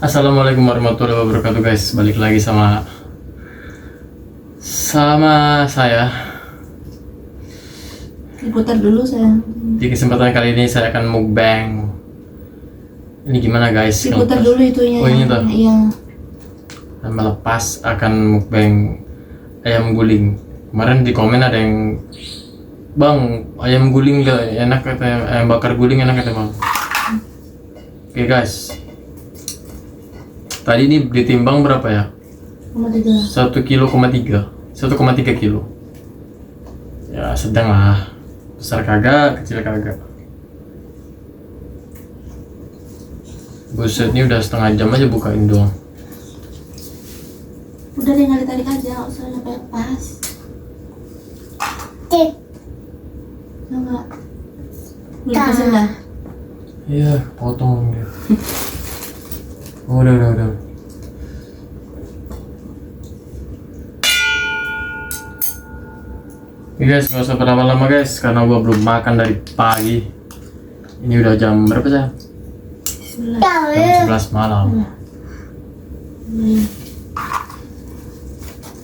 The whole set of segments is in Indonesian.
Assalamualaikum warahmatullahi wabarakatuh guys. Balik lagi sama saya. Diputar dulu sayang. Di kesempatan kali ini saya akan mukbang. Ini gimana guys? Diputar dulu itunya. Oh ini tuh. Iya. Dan melepas akan mukbang ayam guling. Kemarin di komen ada yang, Bang, ayam guling gak enak kata, ayam bakar guling enak kata bang. Oke guys. Tadi ini ditimbang berapa ya? 1,3 kilo. 1,3 kilo. Ya sedang lah. Besar kagak, kecil kagak. Buset, ini udah setengah jam aja bukain doang. Udah deh tarik aja, nggak usah sampai lepas. Enggak. Lepasin dah. Iya, potong dia. Udah. Oke guys, gak usah berlama-lama guys, karena gua belum makan dari pagi. Ini udah jam berapa sih? Jam 11 malam.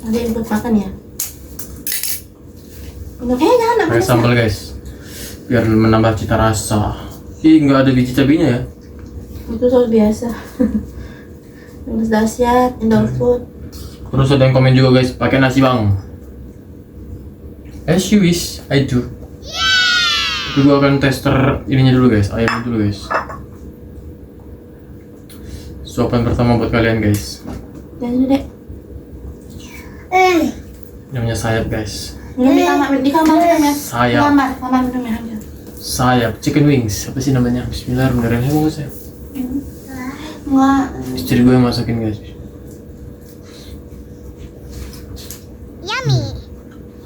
Ada yang buat makan ya? Jangan Pakai sambal guys, biar menambah cita rasa. Ih, nggak ada biji cabenya ya? Itu soal biasa. Yang dahsyat, Indofood. Terus ada yang komen juga guys, pakai nasi bang. As you wish, I do. Itu gua akan tester ininya dulu guys, ayamnya dulu guys. Suapan pertama buat kalian guys. Jangan dulu dek. Namanya sayap guys. Minum di kamar minumnya. Sayap. Kamar minumnya ambil. Sayap, chicken wings. Apa sih namanya? Bismillahirrahmanirrahim. Mau saya. Enggak. Istri gue yang masakin guys.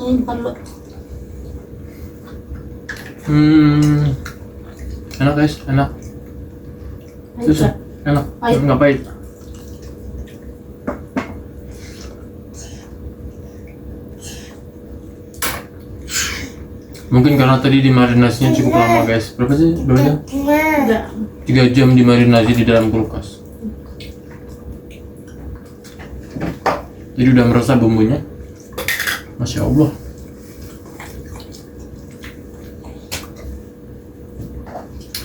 Ini depan dulu. Enak guys, enak. Susah, enak. Pahit. Nggak pahit. Mungkin karena tadi dimarinasinya cukup lama guys. Berapa sih? Berapa jam? Enggak. 3 jam dimarinasi di dalam kulkas. Jadi udah merasa bumbunya. Masya Allah.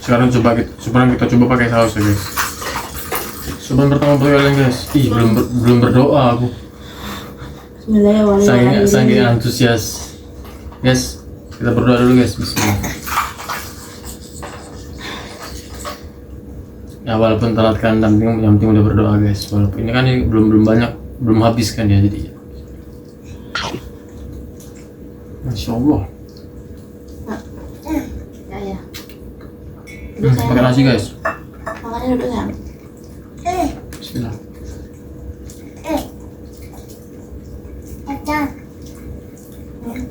Sekarang kita coba pakai saus ya guys. Soban pertama buat kalian guys. Ih, belum berdoa aku. Bismillahirrahmanirrahim. Sangat antusias. Guys, kita berdoa dulu guys. Bismillah. Ya walaupun telat kan, yang penting udah berdoa guys. Walaupun ini kan belum banyak, belum habis kan ya, jadi. Masya Allah. Ya. Pakai nasi guys. Makannya duduk sayang. Bismillah.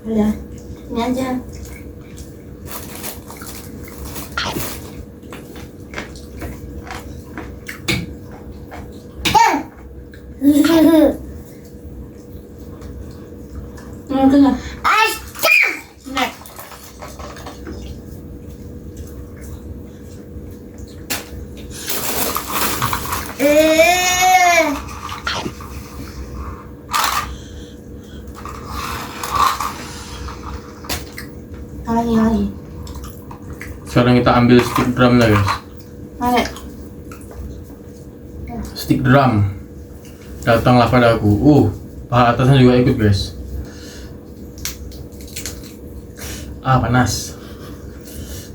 Udah. Ini aja. Enggak. Nek. Lagi. Sekarang kita ambil stick drum lah guys. Mari. Stick drum. Datanglah padaku. Paha atasnya juga ikut guys. Panas.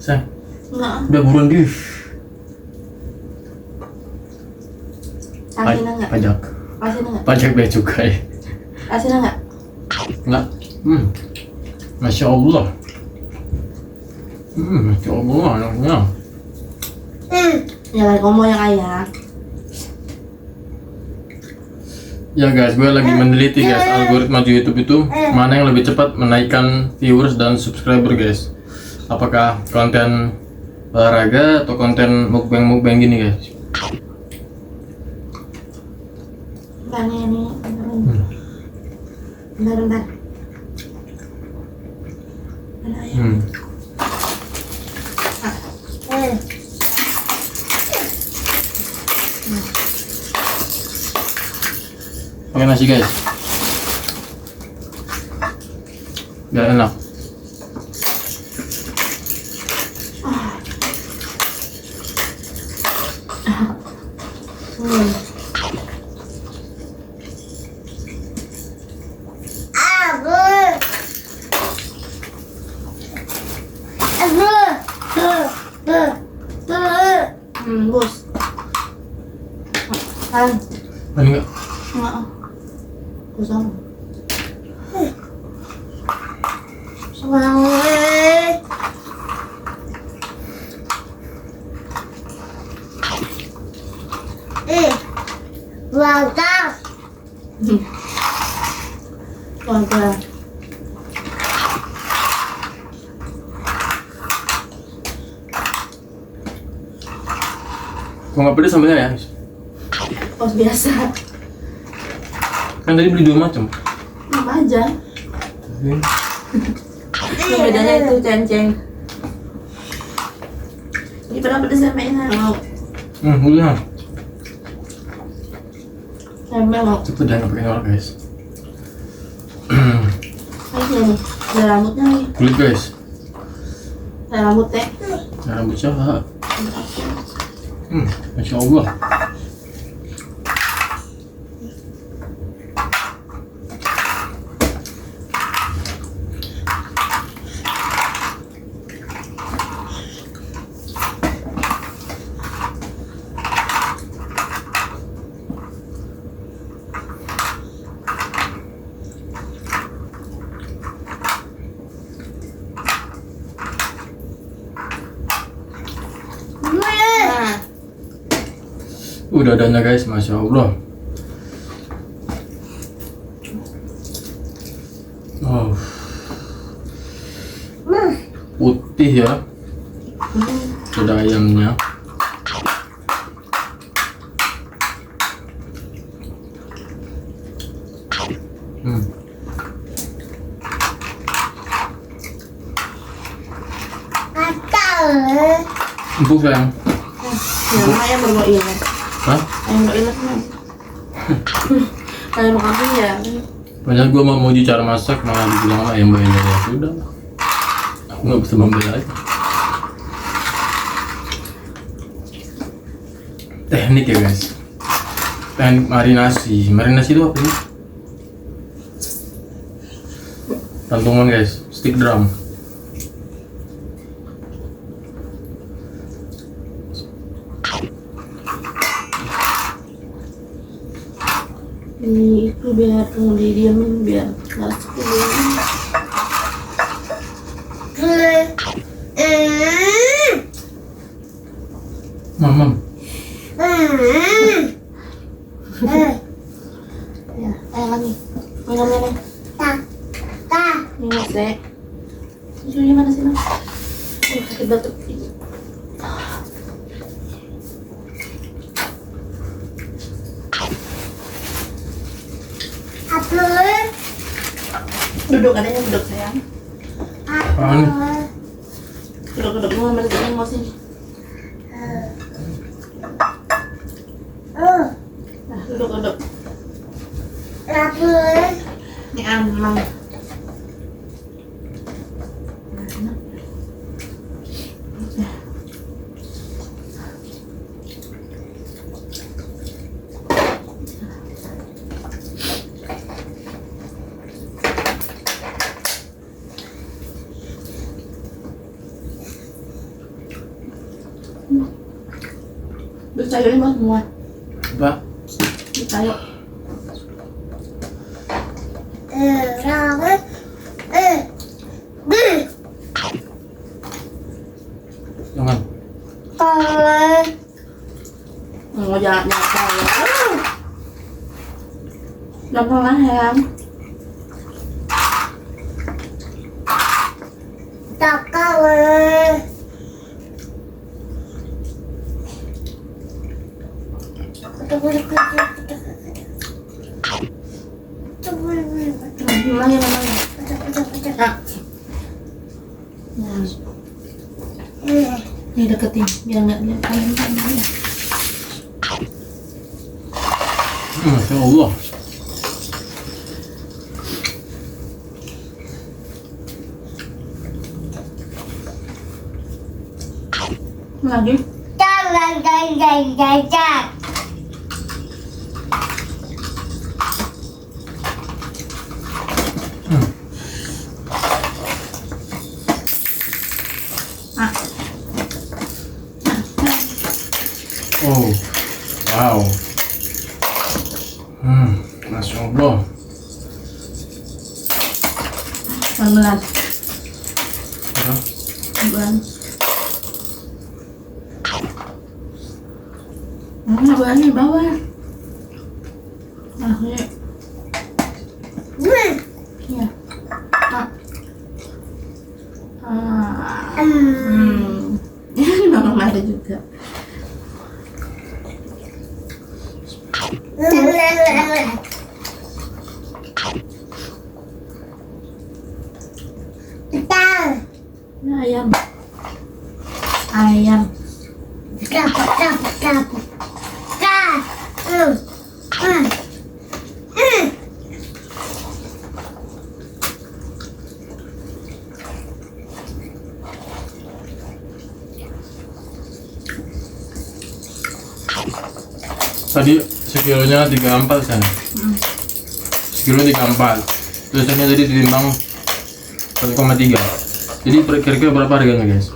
Sayang, Enggak. udah buruan di. Asin enggak? Pajak. Asin enggak? Pajak bea cukai. Asin enggak? Enggak. Masya Allah. Masya Allah anaknya. Ya kamu yang ayah. Ya guys, gue lagi meneliti guys algoritma di YouTube itu mana yang lebih cepat menaikkan viewers dan subscriber guys. Apakah konten olahraga atau konten mukbang gini guys? Bentar ini. Bentar. Ada ayam. Pakai nasi guys. Biar enak. Hmm. Bos. Kan. Ini enggak? Enggak. Bos sama. Keluarga. Kok nggak pedes sambelnya ya? Bos biasa. Kan tadi beli 2 macam. Apa aja? Yang bedanya itu ceng-ceng. Ini pernah pedes sama ini mau. Udah. Sampai mau. Cepet jangan pakai olor guys. Ayo nih. Ada rambutnya nih. Kulit guys. Ada rambutnya. Nah, rambut siapa? Masya Allah. Nah. Udah adanya guys, Masya Allah. Oh. Putih ya. Ada ayamnya. Empuk sayang. Ya, ayam bergoil. Hah? Ayam bergoil kan. Ayam kambing ya. Padahal gue mau uji cara masak, malah dibilang ayam bayar ya sudah. Aku nggak bisa membela itu. Teknik ya guys. Teknik marinasi. Marinasi itu apa sih? Tantungan guys, stick drum. Ini itu biar kamu didiamin biar nggak sepuluh. Mam. Ya, ayo lagi. Minum ini. Ini masih. Susunya mana sih, Mas? Sakit batuk. Duduk katanya duduk sayang. Apaan? Duduk mau bersihin mau sini. Nah, duduk. Ini aman. Sayur ini semua. Apa? Sayur. Jangan. Mau jangan jangan lah ya. Gimana ya memang? Nih deketin biar nggak lihat kalian kan. Masya Allah. Lagi. Ah. Oh, wow. Masya Allah. 19. Ano? 19. Nggak di bawah. Ah, ya. Iya. Ini memang ada juga. Ini ayam. Ayam. Tadi sekilonya 34 sana. Sekilo 34. Tulisannya tadi ditimbang 1,3. Jadi kira-kira berapa harganya guys?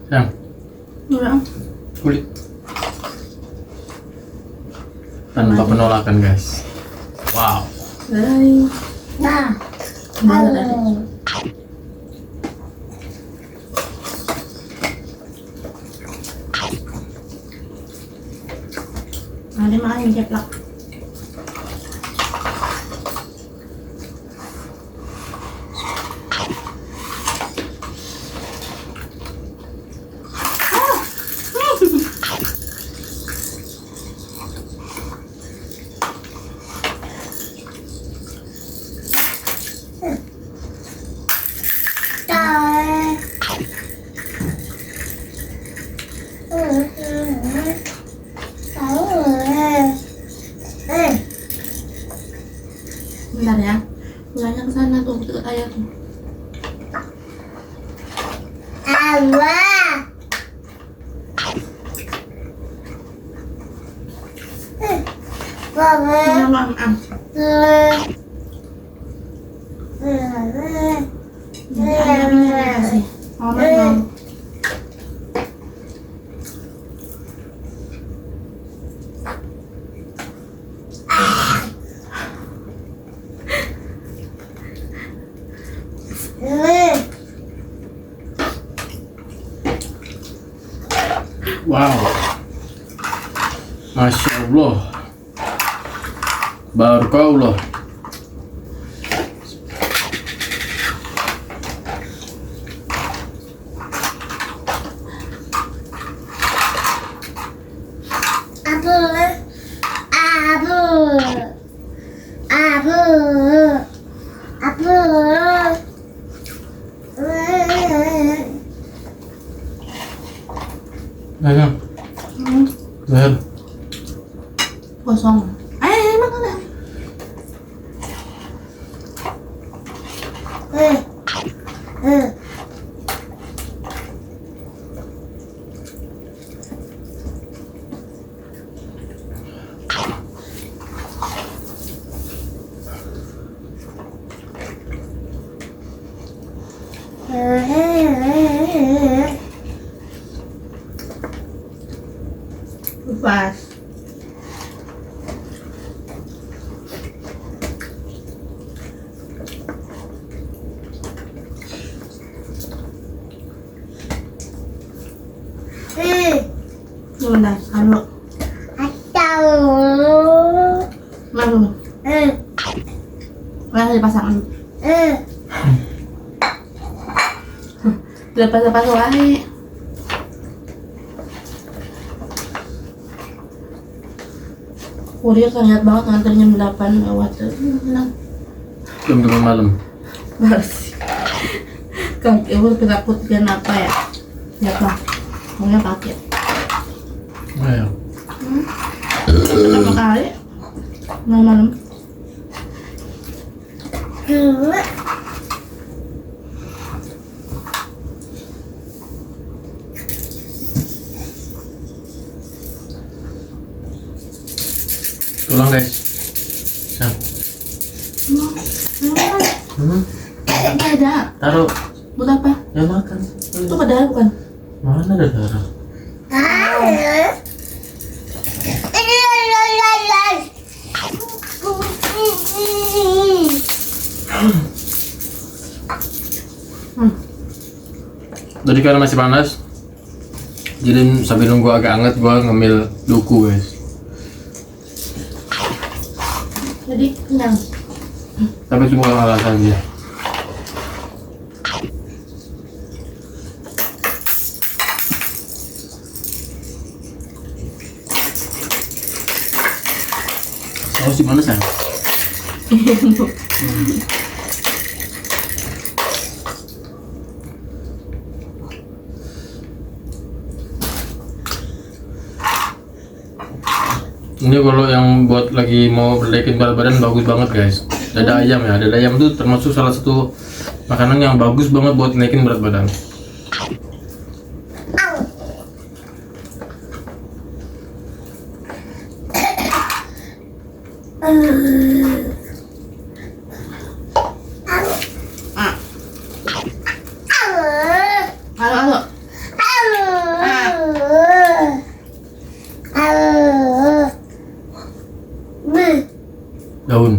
Yang Udah. kulit tanpa penolakan guys. Wow. Dari. Ada makan yang ceplak. Bentar ya, mulanya ke sana tuh dekat ayah tuh. Maaf. Wow. Masya Allah. Barakallah. Ayo. Zahir. Kosong. Makan lah. Pas. Sebentar, anu. Mana? Mana dipasang? Lepas-lepas wae. Kurir kan lihat banget nganter jam 8 lewat tuh. Jam 5 malam. Masih. Kang Ibu takut kan apa ya? Ya pak, maunya paket. Ayo. Berapa kali? Malam. Tulang guys. Nah. Ini ada. Taruh. Buat apa? Ya makan. Itu padahal bukan. Mana ada darah? Jadi karena masih panas, jadi sambil nunggu agak hangat gua ngemil duku guys. Jadi kenyang. Tapi itu bukan alasan dia. Saus di mana sayang? Ini kalau yang buat lagi mau naikin berat badan bagus banget guys. Dada ayam ya, dada ayam itu termasuk salah satu makanan yang bagus banget buat naikin berat badan. Halo. Daun.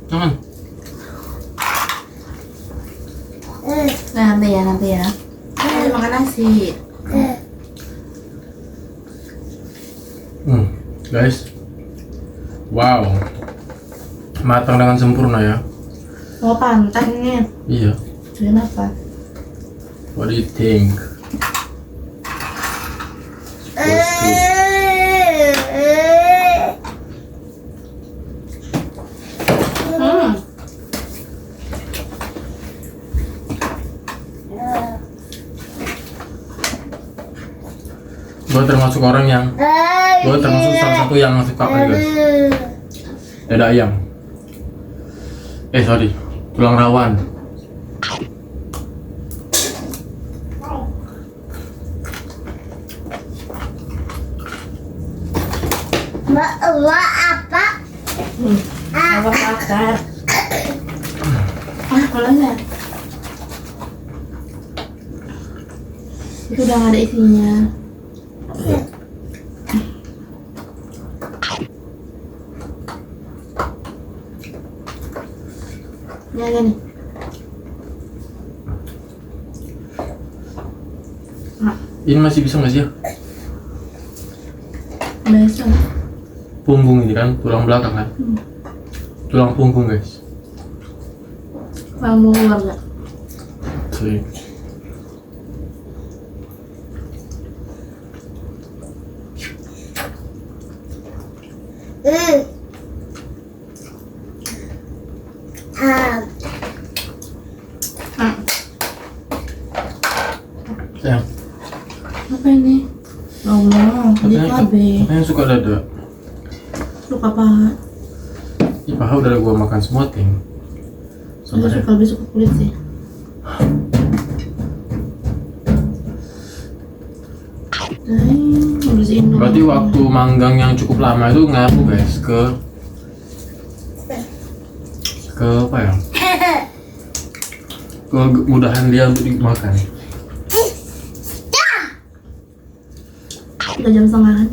Jangan. Nah, nanti ya. Makan nasi. Guys. Wow. Matang dengan sempurna ya. Mau pantai nih. Iya. Kenapa? What do you think? Supposed to. Gue termasuk orang yang gue termasuk salah satu yang suka guys. Dada ayam. Sorry, tulang rawan. Apa? Apa bakar? Kalau enggak? Itu udah nggak ada isinya. Ini ada nih. Ini masih bisa nggak sih ya? Biasa. Punggung ini kan, tulang belakang kan? Tulang punggung guys. Kamu nggak? Sih. Sayang, Apa ini? Allah, ini cabe. katanya suka dada. Suka paha. Ih, paha udah gua makan semua ting. Saya suka lebih suka kulit sih. Bersihin dulu. Berarti waktu manggang yang cukup lama itu ngaruh guys ke apa ya? Kemudahan dia untuk dimakan. 3 jam setengah kan?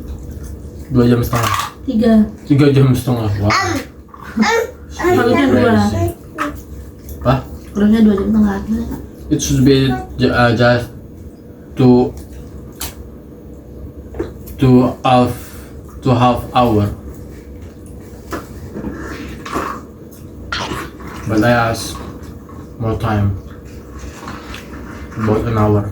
2 jam setengah. 3 jam setengah. Wah. Harusnya 2. Apa? Harusnya 2 jam setengah. It should be just half hour. But I asked more time. About an hour.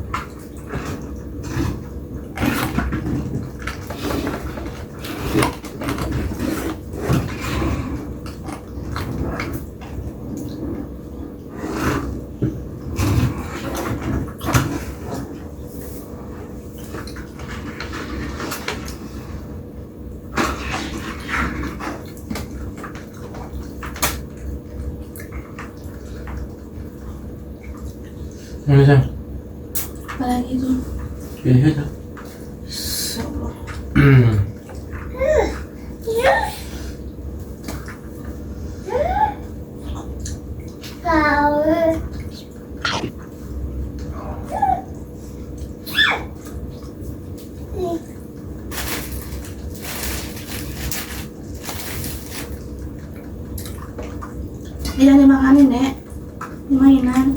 Ini sayang. Apalagi tuh. Pilih aja. So. Jangan dimakanin, Dek. Ini mainan.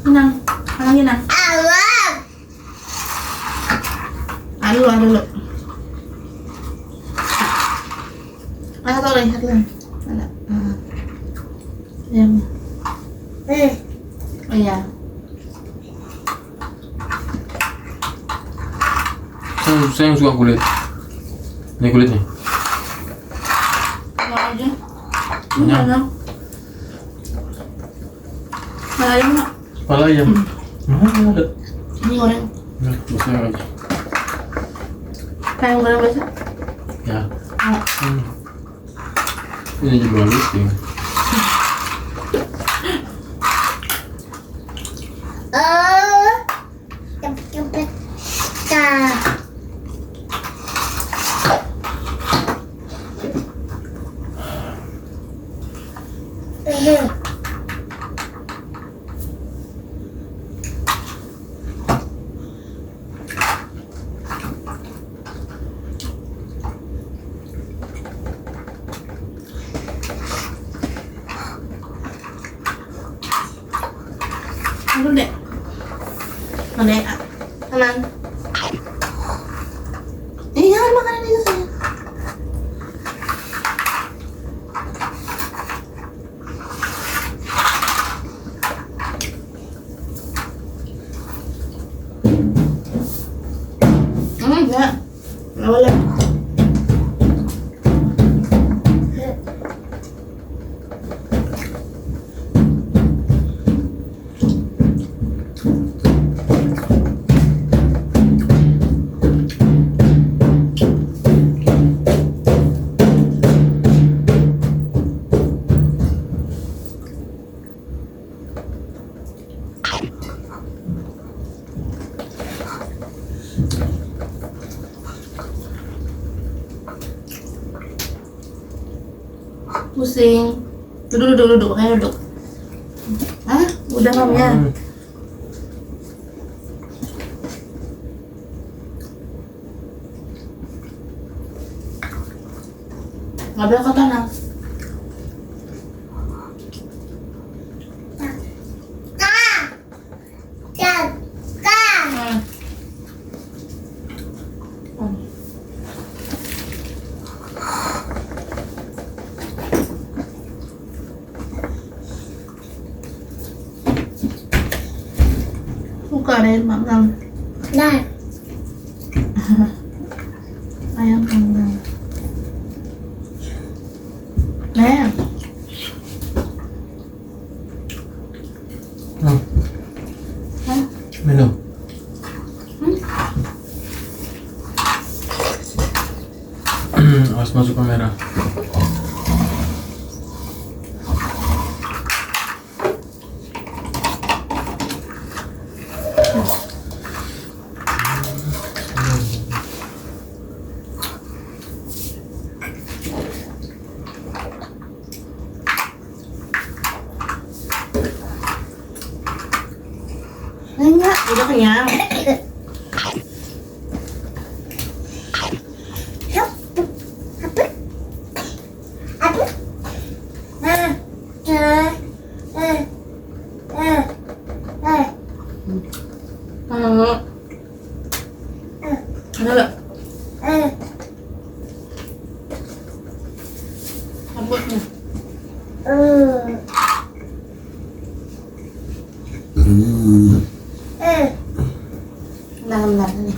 Inang, makan Inang. Dulu. Satu lagi. Ada. Diam. Oh iya. Saya suka kulit. Ini kulitnya. Mau aja. Ini Mana? Mana ayam nak? Kepala ayam. Mana ada? Ini goreng. Nah, saya aja. Kayak goreng biasa. Ya. Ah. Ini juga lucu. Aduh, Dek. Mana ya? Tenang. Jangan makanan itu, sayang. Enggak. Enggak boleh. Pusing. Duduk. Ayo duduk. Hah? Udah mamnya. Nggak boleh kau tanam. Suka deh makan. Ayam panggang. Nah. Hah? Minum. Awas masuk kamera. Enggak, udah kenyang. Ada nggak? Rambutnya. Bentar nih.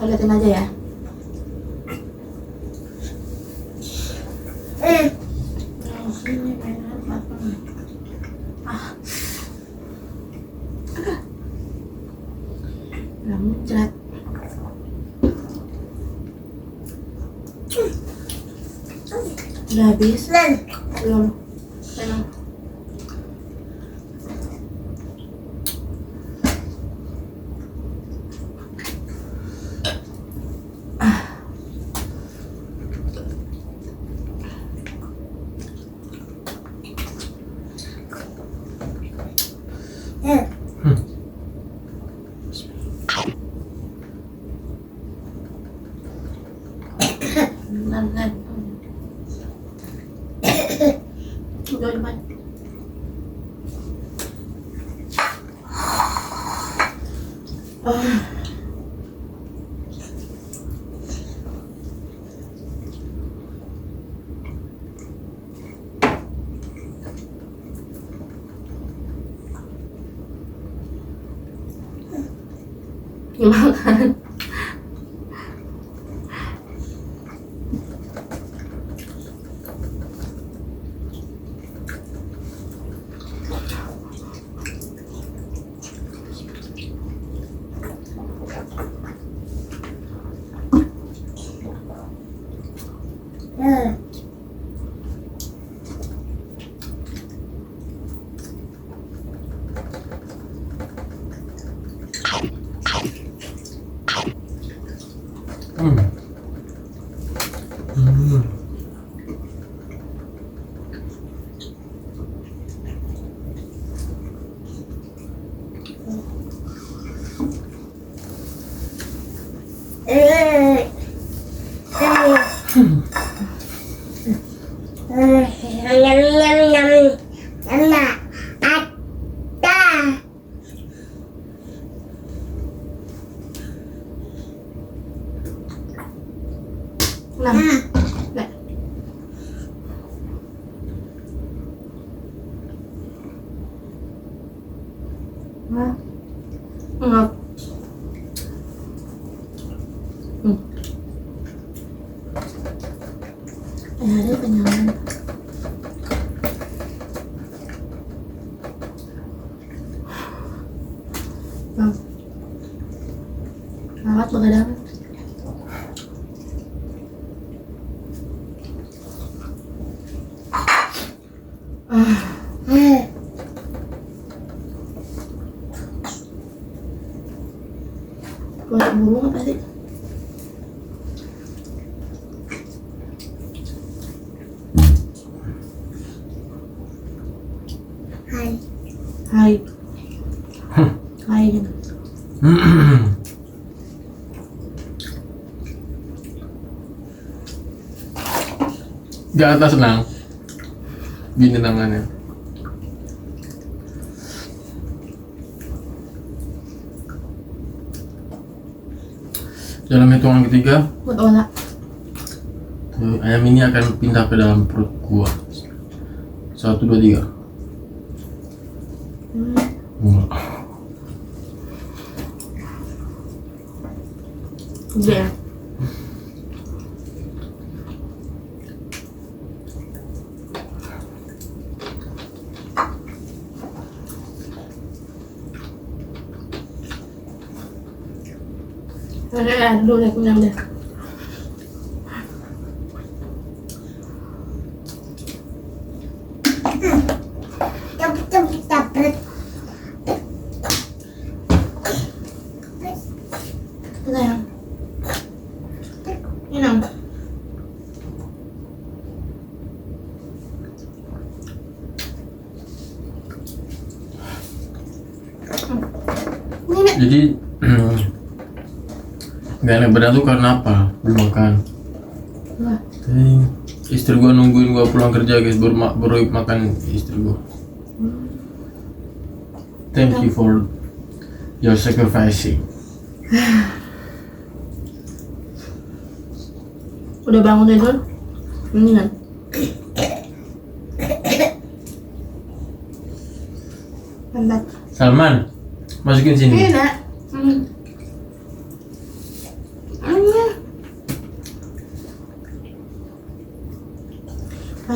Liatin aja ya. Sini mainan apa nih? Udah muncrat. Udah habis? Belum. Tenang. Lan. Udah depan. Dimakan. Enggak. Ada kenyang. Awat begadang. Buat burung apa sih? Hai. Hai gitu. Di atas nang. Gini tangannya. Dalam hitungan ketiga, Buat olah. ayam ini akan pindah ke dalam perut gua. 1, 2, 3. Iya. Dulu aku nyam deh. Sayang. Minum. Jadi gak enak badan tuh karena apa? Belum makan. Wah. Istri gua nungguin gua pulang kerja guys, baru makan istri gua. Thank you for your sacrificing. Udah bangun tidur? Mendingan. Mantap. Salman, masukin sini. Ini nak.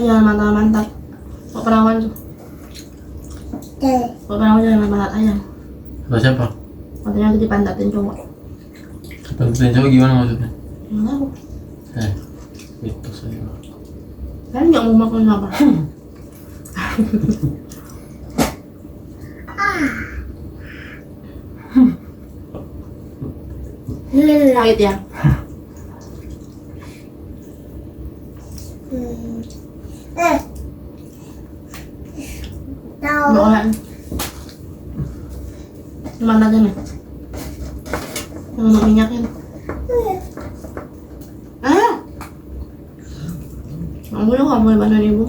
Jangan mantap-mantap. Kok perawan tuh? Kok perawan jangan mantap ayam. Kata siapa? Katanya aku dipantatin cowok. Pantatin cowok gimana maksudnya? Nggak tahu. Itu saya. Kan nggak mau makan apa? Sakit ya? Doang. Mana aja nih? Yang minyak minyaknya. nggak boleh bantuin ibu.